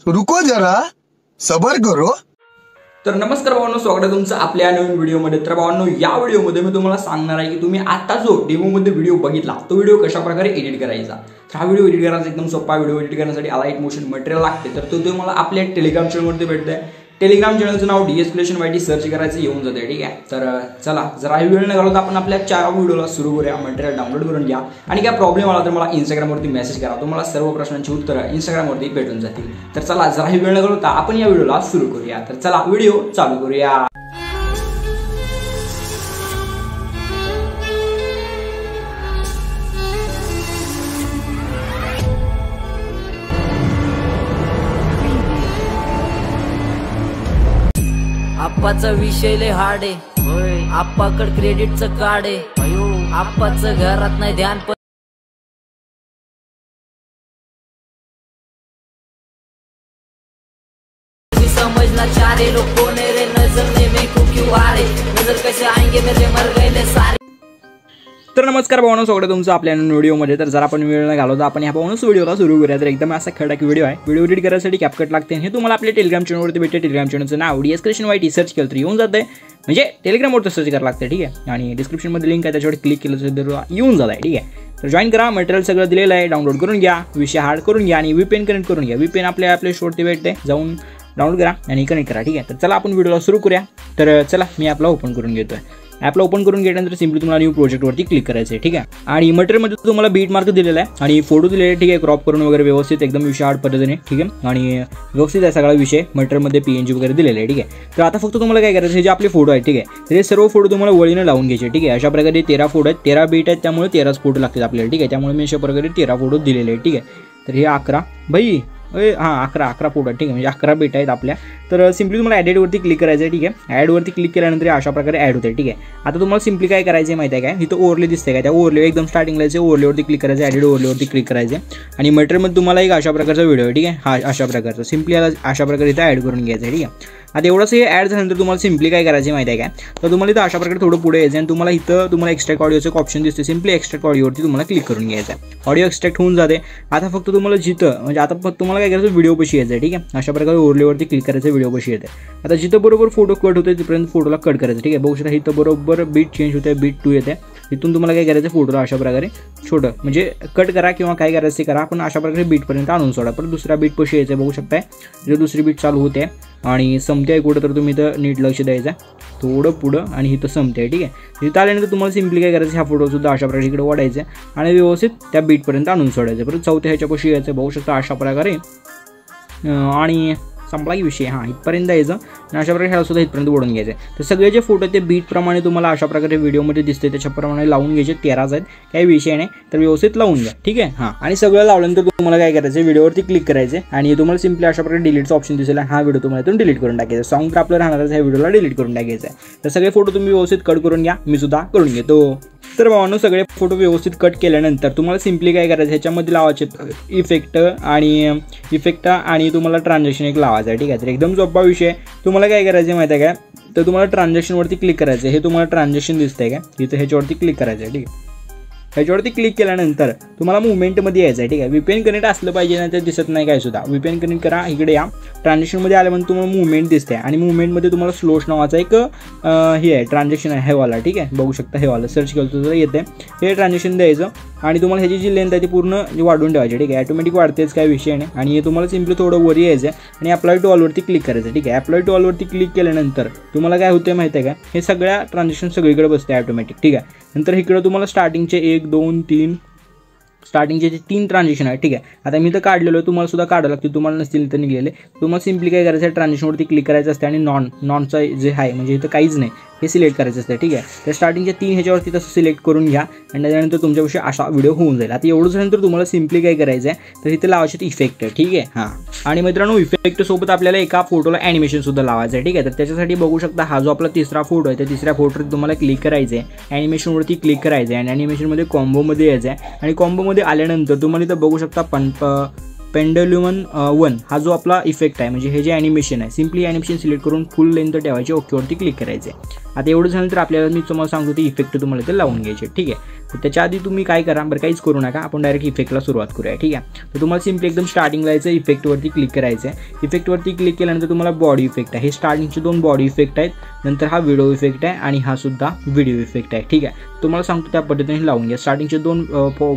रुको जरा सबर करो। तर नमस्कार भावांनो, स्वागत आहे तुमचं आपल्या नवीन व्हिडिओमध्ये। तर भावांनो, या व्हिडिओमध्ये मी तुम्हाला सांगणार आहे की तुम्ही आता जो डेमोमध्ये व्हिडिओ बघितला तो व्हिडिओ कशा प्रकारे एडिट करायचा। तर हा व्हिडिओ एडिट करायचा एकदम सोपा। व्हिडिओ एडिट करण्यासाठी लाईट मोशन मटेरियल लागते, तर तो तुम्हाला आपल्या टेलिग्राम चॅनलवरती भेटतंय। टेलिग्राम चॅनलचं नाव DS Creation YT सर्च करायचं, येऊन जाते। ठीक आहे, तर चला जरा वेळ न घालवता आपण आपल्या 4 व्हिडिओला सुरू करूया। मटेरियल डाउनलोड करून घ्या आणि काय प्रॉब्लेम आला तर मला इंस्टाग्रामवरती मेसेज करा, तुम्हाला सर्व प्रश्नांची उत्तरं इंस्टाग्रामवरती भेटून जातील। तर चला जरा वेळ न घालवता आपण या व्हिडिओला सुरू करूया। तर चला व्हिडिओ चालू करूया। आप्पाचा विषय लय हार्ड आहे, आप्पाकड क्रेडिटचं कार्ड आहे, आप्पाचं घरात नाही ध्यान समझना चारे लोग कोण रे नजर ने मैं क्यों वारे नजर कैसे आएंगे मेरे मर गए सारे। तर नमस्कार भावांनो, स्वागत आहे तुमचं आपल्या व्हिडिओमध्ये। तर जरा आपण वेळ न घालवता आपण ह्या भावांनो व्हिडिओला सुरू करूया। तर एकदम असा खडक व्हिडिओ आहे। व्हिडिओ एडिट करायसाठी कॅपकट लागते, हे तुम्हाला आपल्या टेलिग्राम चॅनलवरती भेटते। टेलिग्राम चॅनलचं नाव DS Creation YT सर्च केलं तर येऊन जातं, म्हणजे टेलिग्रामवरती सर्च करावं लागतं। ठीक आहे, आणि डिस्क्रिप्शनमध्ये लिंक आहे, त्याच्यावर क्लिक केलं तर येऊन जातं। ठीक आहे, तर जॉईन करा। मटेरियल सगळं दिलेलं आहे, डाउनलोड करून घ्या, विषय हार्ड करून घ्या आणि VPN कनेक्ट करून घ्या। VPN आपल्या स्टोअरवरती भेटते, जाऊन डाउनलोड करा आणि कनेक्ट करा। ठीक आहे, तर चला आपण व्हिडिओला सुरू करूया। तर चला मी ॲपला ओपन करून घेतोय। ॲपला ओपन करून घेतल्यानंतर सिम्पली तुम्हाला न्यू प्रोजेक्टवरती क्लिक करायचं आहे। ठीक आहे, आणि मटेरियलमध्ये तुम्हाला बीट मार्क दिलेला आहे आणि फोटो दिलेले आहे। ठीक आहे, क्रॉप करून वगैरे व्यवस्थित एकदम विषय हार्ड पद्धतीने। ठीक आहे, आणि व्यवस्थित आहे सगळा विषय। मटेरियलमध्ये PNG वगैरे दिलेलं आहे। ठीक आहे, तर आता फक्त तुम्हाला काय करायचं, हे जे आपले फोटो आहेत, ठीक आहे, तर हे सर्व फोटो तुम्हाला वळीने लावून घ्यायचे। ठीक आहे, अशा प्रकारे 13 फोटो आहेत, 13 बीट आहेत, त्यामुळे 13च फोटो लागतात आपल्याला। ठीक आहे, त्यामुळे मी अशा प्रकारे 13 फोटो दिलेले आहेत। ठीक आहे, तर हे 11 11 फोटो आहेत। ठीक आहे, म्हणजे 11 बीट आहेत आपल्या। तर सिम्पली तुम्हाला ॲडेडवरती क्लिक करायचं आहे। ठीक आहे, ॲडवरती क्लिक केल्यानंतर अशा प्रकारे ॲड होते। ठीक आहे, आता तुम्हाला सिम्पली काय करायचं आहे माहिती आहे काय, इथं ओव्हरले दिसते काय, त्या ओव्हरले एकदम स्टार्टिंगला यायचं, ओव्हरलेवरती क्लिक करायचं, ॲडेड ओव्हरलेवरती क्लिक करायचं आणि मटेरियलमध्ये तुम्हाला एक अशा प्रकारचा व्हिडिओ आहे। ठीक आहे, हा अशा प्रकारचा सिम्पली याला अशा प्रकारे इथं ॲड करून घ्यायचं आहे। ठीक आहे, आता एवढंच हे ॲड झाल्यानंतर तुम्हाला सिम्पली काय करायचं माहिती आहे काय, तर तुम्हाला इथं अशा प्रकारे थोडं पुढे यायचं आणि तुम्हाला इथं तुम्हाला एक्स्ट्रॅक्ट ऑडिओचं एक ऑप्शन दिसते, सिम्पली एक्स्ट्रॅक्ट ऑडिओवरती तुम्हाला क्लिक करून घ्यायचं आहे। ऑडिओ एक्स्ट्रॅक्ट होऊन जाते। आता फक्त तुम्हाला जिथं म्हणजे आता फक्त तुम्हाला काय करायचं, व्हिडिओ पशी यायचं आहे। ठीक आहे, अशा प्रकारे ओव्हरलेवरती क्लिक करायचं, व्हिडिओ पशी येते। आता जिथं बरोबर फोटो कट होते तिथपर्यंत फोटोला कट करायचं। ठीक आहे, बघू शकता इथं बरोबर बीट चेंज होते, बीट 2 येते। इथून तुम्हाला काय करायचं, फोटोला अशा प्रकारे छोटं म्हणजे कट करा किंवा काय करायचं ते करा, पण अशा प्रकारे बीटपर्यंत आणून सोडा। पण दुसरा बीट पशी यायचं, बघू शकताय जे दुसरी बीट चालू होते आणि संपते आहे कुठं, तर तुम्ही इथं नीट लक्ष द्यायचं, थोडं पुढं आणि इथं संपते आहे। ठीक आहे, इथं आल्यानंतर तुम्हाला सिम्पली काय करायचं, ह्या फोटोसुद्धा अशा प्रकारे इकडे वाढायचं आणि व्यवस्थित त्या बीटपर्यंत आणून सोडायचं। परत चौथ्या ह्याच्यापाशी यायचं, बघू शकता अशा प्रकारे, आणि संपला की विषय। हां, इथपर्यंत यायचं आणि अशा प्रकारे ह्याला सुद्धा इथपर्यंत ओढून घ्यायचं। तर सगळे जे फोटो ते बीटप्रमाणे तुम्हाला अशा प्रकारे व्हिडिओमध्ये दिसते त्याच्याप्रमाणे लावून घ्यायचे। 13च आहेत, काही विषय नाही, तर व्यवस्थित लावून घ्या। ठीक आहे, हां, आणि सगळं लावल्यानंतर तुम्हाला काय करायचं, व्हिडिओवरती क्लिक करायचं आणि तुम्हाला सिम्पली अशा प्रकारे डिलीटचा ऑप्शन दिसेल, हा व्हिडिओ तुम्हाला इथून डिलीट करून टाकायचा। सॉन्ग तर आपलं राहणारच, ह्या व्हिडिओला डिलीट करून टाकायचं आहे। तर सगळे फोटो तुम्ही व्यवस्थित कट करून घ्या, मी सुद्धा करून घेतो। तर भावांनो, सगळे फोटो व्यवस्थित कट केल्यानंतर तुम्हाला सिम्पली काय करायचं, ह्याच्यामध्ये लावायचे इफेक्ट आणि तुम्हाला ट्रान्झॅक्शन एक लावायचं आहे। ठीक आहे, तर एकदम सोपा विषय। तुम्हाला काय करायचं माहिती आहे काय, तर तुम्हाला ट्रान्झॅक्शनवरती क्लिक करायचं आहे। हे तुम्हाला ट्रान्झॅक्शन दिसतंय का, इथं ह्याच्यावरती क्लिक करायचं आहे। ठीक आहे, ह्याच्यावरती क्लिक केल्यानंतर तुम्हाला मुवमेंटमध्ये यायचं आहे। ठीक आहे, VPN कनेक्ट असलं पाहिजे ना, ते दिसत नाही काय सुद्धा। VPN कनेक्ट करा, इकडे या, ट्रान्झॅक्शनमध्ये आल्यानंतर तुम्हाला मुवमेंट दिसते आणि मुवमेंटमध्ये तुम्हाला स्लोश नावाचा एक हे आहे, ट्रान्झॅक्शन आहे, हे वाला। ठीक आहे, बघू शकता हे वाला, सर्च केलं तर येते, हे ट्रान्झॅक्शन द्यायचं आणि तुम्हाला ह्याची जी लेंथ आहे ती पूर्ण वाढवून ठेवायची। ठीक आहे, ऑटोमॅटिक वाढतेच, काय विषय नाही। आणि तुम्हाला सिम्पली थोडं वर यायचं आणि अप्लाय टू ऑलवरती क्लिक करायचं। ठीक आहे, अप्लाय टू ऑलवरती क्लिक केल्यानंतर तुम्हाला काय होतं माहिती आहे का, हे सगळ्या ट्रान्झॅक्शन सगळीकडे बसते ऑटोमॅटिक। ठीक आहे, नंतर इकडं तुम्हाला स्टार्टिंगचे 1 2 3 स्टार्टिंगचे जे 3 ट्रान्झॅक्शन आहे। ठीक आहे, आता मी तर काढलेलो आहे, तुम्हाला सुद्धा काढावं लागतील, तुम्हाला नसतील तर निघलेले। तुम्हाला सिम्पली काय करायचं आहे, ट्रान्झॅक्शनवरती क्लिक करायचं असते आणि नॉनचा जे आहे म्हणजे इथं काहीच नाही हे सिलेक्ट करायचं असतं। ठीक आहे, तर स्टार्टिंगच्या 3 ह्याच्यावरती तसं सिलेक्ट करून घ्या आणि त्याच्यानंतर तुमच्यापाशी अशा व्हिडिओ होऊन जाईल। आता एवढं झाल्यानंतर तुम्हाला सिम्पली काय करायचं आहे, तर इथे लावायचे इफेक्ट। ठीक आहे, हां, आणि मित्रांनो इफेक्टसोबत आपल्याला एका फोटोला ॲनिमेशनसुद्धा लावायचं आहे। ठीक आहे, तर त्याच्यासाठी बघू शकता हा जो आपला तिसरा फोटो आहे, त्या तिसऱ्या फोटोवरती तुम्हाला क्लिक करायचं आहे, ॲनिमेशनवरती क्लिक करायचं आहे आणि ॲनिमेशनमध्ये कॉम्बोमध्ये यायचं आहे आणि कॉम्बोमध्ये आल्यानंतर तुम्हाला इथं बघू शकता पेंडुलम 1 हा जो आपला इफेक्ट आहे, म्हणजे हे जे ॲनिमेशन आहे, सिम्पली ॲनिमेशन सिलेक्ट करून फुल लेंथ ठेवायची, ओकेवरती क्लिक करायचे। आता एवढं झाल्यानंतर आपल्याला मी तुम्हाला सांगतो ते इफेक्ट तुम्हाला इथे लावून घ्यायचे। ठीक आहे, तर त्याच्या आधी तुम्ही काय करा बरं, काहीच करू नका, आपण डायरेक्ट इफेक्टला सुरुवात करूया. ठीक आहे, तर तुम्हाला सिम्पली एकदम स्टार्टिंगला यायचं, इफेक्टवरती क्लिक करायचं आहे. इफेक्टवरती क्लिक केल्यानंतर तुम्हाला बॉडी इफेक्ट आहे, हे स्टार्टिंगचे 2 बॉडी इफेक्ट आहेत. नंतर हा व्हिडिओ इफेक्ट आहे आणि हा सुद्धा व्हिडिओ इफेक्ट आहे. ठीक आहे, तुम्हाला सांगतो त्या पद्धतीने लावून घ्या. स्टार्टिंगचे 2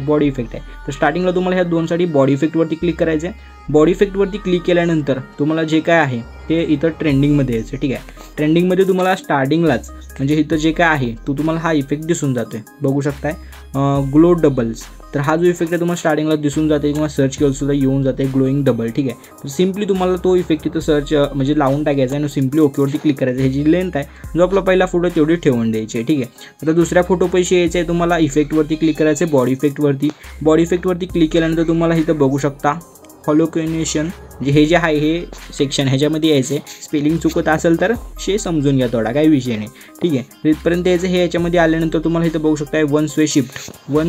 बॉडी इफेक्ट आहे, तर स्टार्टिंगला तुम्हाला ह्या 2साठी बॉडी इफेक्टवरती क्लिक करायचं आहे. बॉडी इफेक्टवरती क्लिक केल्यानंतर तुम्हाला जे काय आहे ते इथं ट्रेंडिंगमध्ये यायचं. ठीक आहे, ट्रेंडिंगमध्ये तुम्हाला स्टार्टिंगलाच म्हणजे इथं जे काय आहे तो तुम्हाला हा इफेक्ट दिसून जातोय, बघू शकताय, ग्लो डबल्स. तर हा जो इफेक्ट आहे तुम्हाला स्टार्टिंगला दिसून जाते किंवा सर्च केलं सुद्धा येऊन जाते ग्लोईंग डबल. ठीक आहे, तर सिम्पली तुम्हाला तो इफेक्ट इथं सर्च म्हणजे लावून टाकायचा आणि सिम्पली ओकेवरती क्लिक करायचं. ह्याची लेंथ आहे जो आपला पहिला फोटो तेवढी ठेवून द्यायची आहे. ठीक आहे, आता दुसऱ्या फोटो पैसे यायचे आहे, तुम्हाला इफेक्टवरती क्लिक करायचं आहे, बॉडी इफेक्टवरती क्लिक केल्यानंतर तुम्हाला इथं बघू शकता हॉलोकॅनेशन, म्हणजे हे जे आहे हे सेक्शन ह्याच्यामध्ये यायचं आहे. स्पेलिंग चुकत असेल तर समजून घ्या, थोडा काही विषय नाही. ठीक आहे, तर इथपर्यंत यायचं. हे याच्यामध्ये आल्यानंतर तुम्हाला इथं बघू शकता वन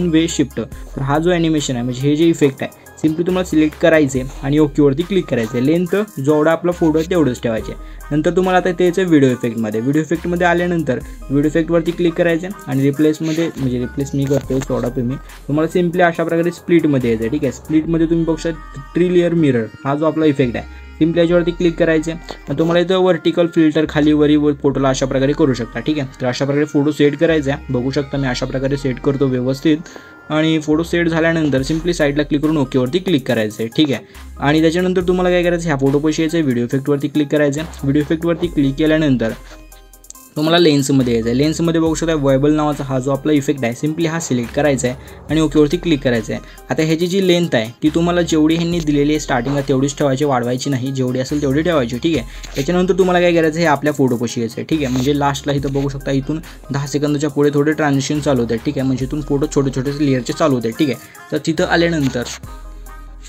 वे शिफ्ट. तर हा जो ॲनिमेशन आहे म्हणजे हे जे इफेक्ट आहे सिम्पली तुम्हाला सिलेक्ट करायचे आणि ओकेवरती क्लिक करायचं. लेंथ जेवढा आपला फोटो आहे तेवढंच ठेवायचे. नंतर तुम्हाला आता त्याचं व्हिडिओ इफेक्टमध्ये आल्यानंतर व्हिडिओ इफेक्टवरती क्लिक करायचे आणि रिप्लेस मी करतो थोडा. तुम्हाला सिम्पली अशा प्रकारे स्प्लिटमध्ये यायचं. ठीक आहे, स्प्लिटमध्ये तुम्ही बघू शकता ट्रिलियर मिरर हा जो आपला इफेक्ट आहे सिम्पली याच्यावरती क्लिक करायचे. तुम्हाला इथं वर्टिकल फिल्टर खाली वरी फोटोला अशा प्रकारे करू शकता. ठीक आहे, तर अशा प्रकारे फोटो सेट करायचा आहे. बघू शकता मी अशा प्रकारे सेट करतो व्यवस्थित. आणि फोटो सेट झाल्यानंतर सिम्पली साईडला क्लिक करून ओकेवरती क्लिक करायचं आहे. ठीक आहे, आणि त्याच्यानंतर तुम्हाला काय करायचं, ह्या फोटो पैसे यायचं, व्हिडिओ इफेक्टवरती क्लिक करायचं. व्हिडिओ इफेक्टवरती क्लिक केल्यानंतर तुम्हाला लेन्समध्ये यायचं आहे. लेन्समध्ये बघू शकता वॉयबल नावाचा हा जो आपला इफेक्ट आहे सिम्पली हा सिलेक्ट करायचा आहे आणि ओकेवरती क्लिक करायचं आहे. आता ह्याची जी लेंथ आहे ती तुम्हाला जेवढी ह्यांनी दिलेली आहे स्टार्टिंगला तेवढीच ठेवायची, वाढवायची नाही, जेवढी असेल तेवढी ठेवायची. ठीक आहे, त्याच्यानंतर तुम्हाला काय करायचं, हे आपल्या फोटोपाशी यायचं आहे. ठीक आहे, म्हणजे लास्टला इथं बघू शकता इथून 10 सेकंदाच्या पुढे थोडे ट्रान्झिशन चालू होते. ठीक आहे, म्हणजे इथून फोटो छोटे लेअरचे चालू होते. ठीक आहे, तर तिथं आल्यानंतर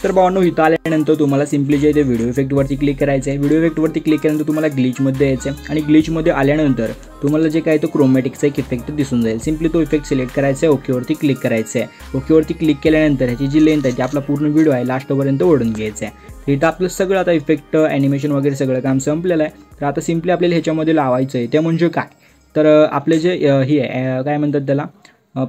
तर भावांनो इथं आल्यानंतर तुम्हाला सिम्पली जे ते व्हिडिओ इफेक्टवरती क्लिक करायचं आहे. व्हिडिओ इफेक्टवरती क्लिक केल्यानंतर तुम्हाला ग्लिचमध्ये यायचं आहे आणि ग्लिचमध्ये आल्यानंतर तुम्हाला जे काय तो क्रोमॅटिकचा एक इफेक्ट दिसून जाईल. सिम्पली तो इफेक्ट सिलेक्ट करायचा आहे, ओकेवरती क्लिक करायचं आहे. ओकेवरती क्लिक केल्यानंतर ह्याची जी लेंथ आहे ती आपला पूर्ण व्हिडिओ आहे लास्टपर्यंत ओढून घ्यायचं आहे. इथं आपलं सगळं आता इफेक्ट ॲनिमेशन वगैरे सगळं काम संपलेलं आहे. तर आता सिम्पली आपल्याला ह्याच्यामध्ये लावायचं आहे ते म्हणजे काय, तर आपले जे हे आहे काय म्हणतात त्याला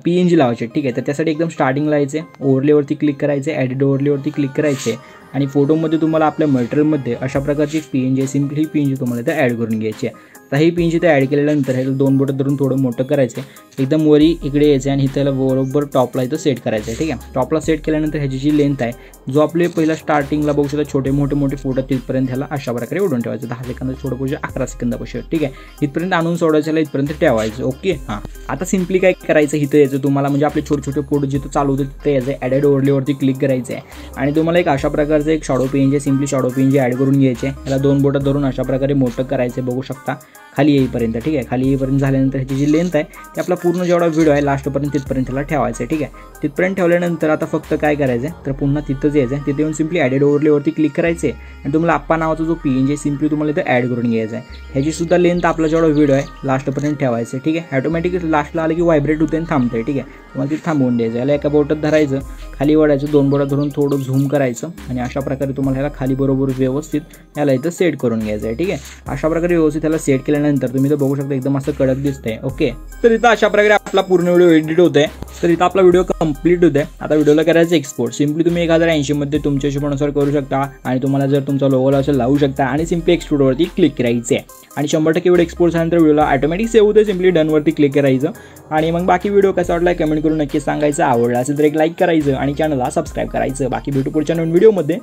PNG लावायचे. ठीक आहे, तर त्यासाठी एकदम स्टार्टिंगला यायचे, ओव्हरलेवरती क्लिक करायचे, ॲडिट ओव्हरलेवरती क्लिक करायचे आणि फोटोमध्ये तुम्हाला आपल्या मटेरियलमध्ये अशा प्रकारची PNG सिम्पली PNG तुम्हाला इथं ॲड करून घ्यायची आहे. आता ही PNG इथे ॲड केल्यानंतर ह्याला 2 बोटं धरून थोडं मोठं करायचं, एकदम वरी इकडे यायचं आणि त्याला बरोबर टॉपला इथं सेट करायचं आहे. ठीक आहे, टॉपला सेट केल्यानंतर ह्याची जी लेंथ आहे जो आपले पहिला स्टार्टिंगला बघू शकता छोटे मोठे फोटो तिथपर्यंत ह्याला अशा प्रकारे ओढून ठेवायचं. 10 सेकंदाचं छोटं पोझिशन 11 सेकंदापासून. ठीक आहे, इथपर्यंत आणून सोडायचं, इथपर्यंत ठेवायचं. ओके, हां, आता सिम्पली काय करायचं, इथं यायचं तुम्हाला म्हणजे आपले छोटे फोटो जिथं चालू होते तिथे यायचं, ॲडेड ओव्हरलेवरती क्लिक करायचं आहे आणि तुम्हाला एक अशा प्रकारचं एक shadow PNG simply shadow PNG add करून घ्यायचे. याला 2 बोटं धरून अशा प्रकारे मोठं करायचं, बघू शकता खाली येईपर्यंत. ठीक आहे, खाली येईपर्यंत झाल्यानंतर ह्याची जी लेंथ आहे ते आपला पूर्ण जेवढा व्हिडिओ आहे लास्टपर्यंत तिथपर्यंत त्याला ठेवायचं आहे. ठीक आहे, तिथपर्यंत ठेवल्यानंतर आता फक्त काय करायचं आहे, तर पुन्हा तिथंच यायचं आहे, तिथे येऊन सिम्पली ॲडेड ओव्हरलेवरती क्लिक करायचे आणि तुम्हाला आप्पा नावाचा जो PNG सिम्पली तुम्हाला इथं ॲड करून घ्यायचा आहे. ह्याची सुद्धा लेंथ आपला जेवढा व्हिडिओ आहे लास्टपर्यंत ठेवायचं आहे. ठीक आहे, ऑटोमॅटिक लास्टला आलं की व्हायब्रेट होते आणि थांबते. ठीक आहे, तुम्हाला तिथे थांबवून द्यायचं. याला एका बोटात धरायचं, खाली वाढायचं, 2 बोटात धरून थोडं झूम करायचं आणि अशा प्रकारे तुम्हाला ह्याला खाली बरोबर व्यवस्थित याला इथं सेट करून घ्यायचं आहे. ठीक आहे, अशा प्रकारे व्यवस्थित ह्याला सेट केल्यानंतर तुम्ही इथं बघू शकता एकदम असं कडक दिसतंय. ओके, तर इथं अशा प्रकारे आपला पूर्ण व्हिडिओ एडिट होत आहे. तर इथं आपला व्हिडिओ कंप्लीट होत आहे. आता व्हिडिओला करायचं एक्सपोर्ट. सिम्पली तुम्ही 1080 मध्ये तुमच्या हिशोबानुसार करू शकता आणि तुम्हाला जर तुमचा लोगो असेल लावू शकता आणि सिम्पली एक्सपोर्टवरती क्लिक करायचं आहे आणि 100% व्हिडिओ एक्सपोर्ट झाल्यानंतर व्हिडिओला ऑटोमॅटिक सेव्ह होतं. सिम्पली डनवरती क्लिक करायचं आणि मग बाकी व्हिडिओ कसा वाटला कमेंट करून नक्की सांगायचं. आवडला असेल तर एक लाईक करायचं आणि चॅनलला सबस्क्राईब करायचं. बाकी भेटू पुढच्या नवीन व्हिडिओमध्ये.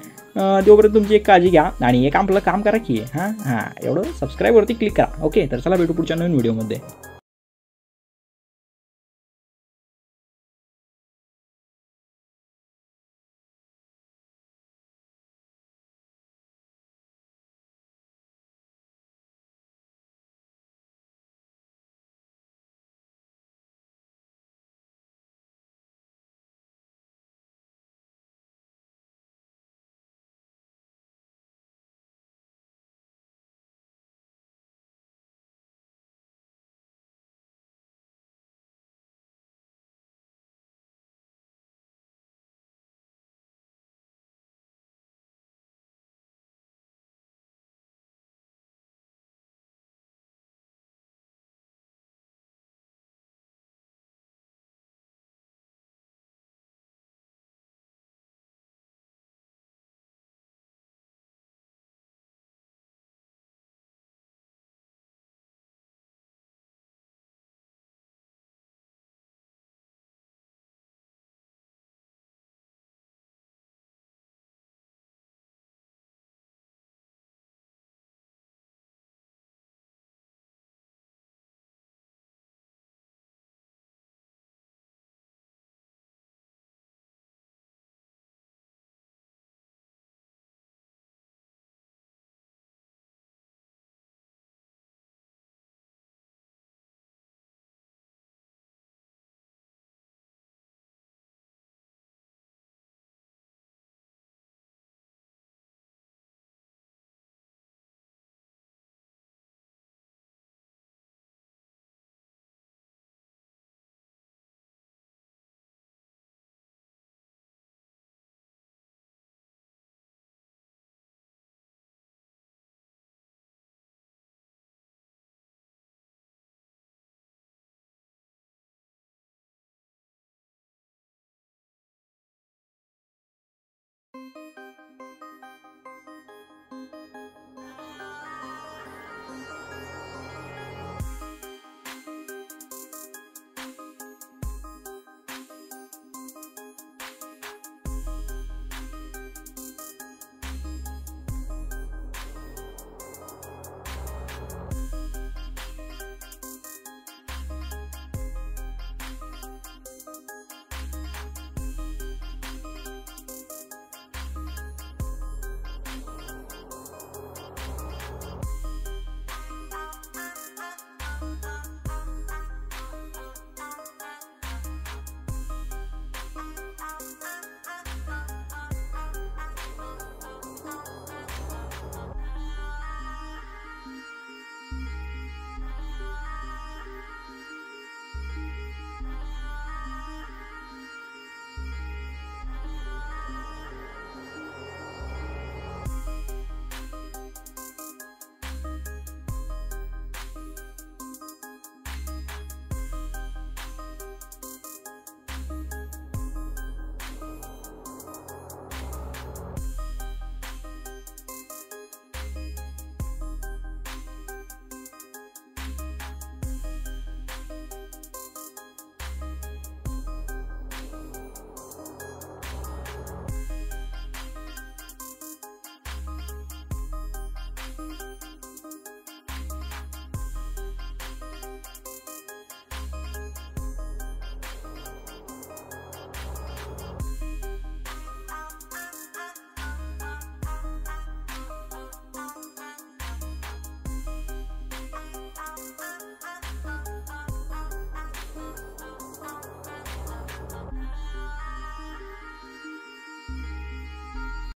तोपर्यंत तुमची एक काळजी घ्या आणि एक आपलं काम करा की एवढं सबस्क्राईबवरती क्लिक करा. ओके, तर चला भेटू पुढच्या नवीन व्हिडिओमध्ये.